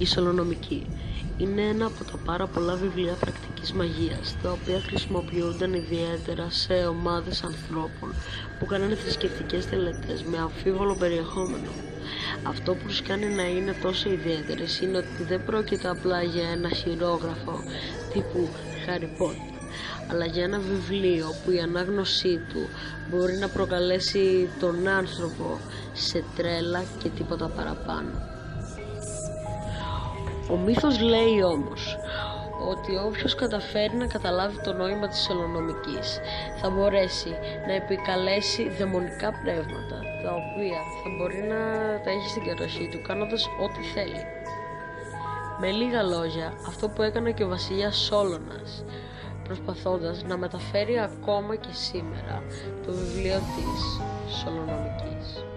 Η Σολονομική είναι ένα από τα πάρα πολλά βιβλία πρακτικής μαγείας, τα οποία χρησιμοποιούνταν ιδιαίτερα σε ομάδες ανθρώπων που κάνανε θρησκευτικές τελετές με αμφίβολο περιεχόμενο. Αυτό που τους κάνει να είναι τόσο ιδιαίτερες είναι ότι δεν πρόκειται απλά για ένα χειρόγραφο τύπου Harry Potter, αλλά για ένα βιβλίο που η ανάγνωσή του μπορεί να προκαλέσει τον άνθρωπο σε τρέλα και τίποτα παραπάνω. Ο μύθος λέει όμως ότι όποιος καταφέρει να καταλάβει το νόημα της Σολονομικής θα μπορέσει να επικαλέσει δαιμονικά πνεύματα, τα οποία θα μπορεί να τα έχει στην κατοχή του κάνοντας ό,τι θέλει. Με λίγα λόγια, αυτό που έκανε και ο βασιλιάς Σόλωνας, προσπαθώντας να μεταφέρει ακόμα και σήμερα το βιβλίο της Σολονομικής.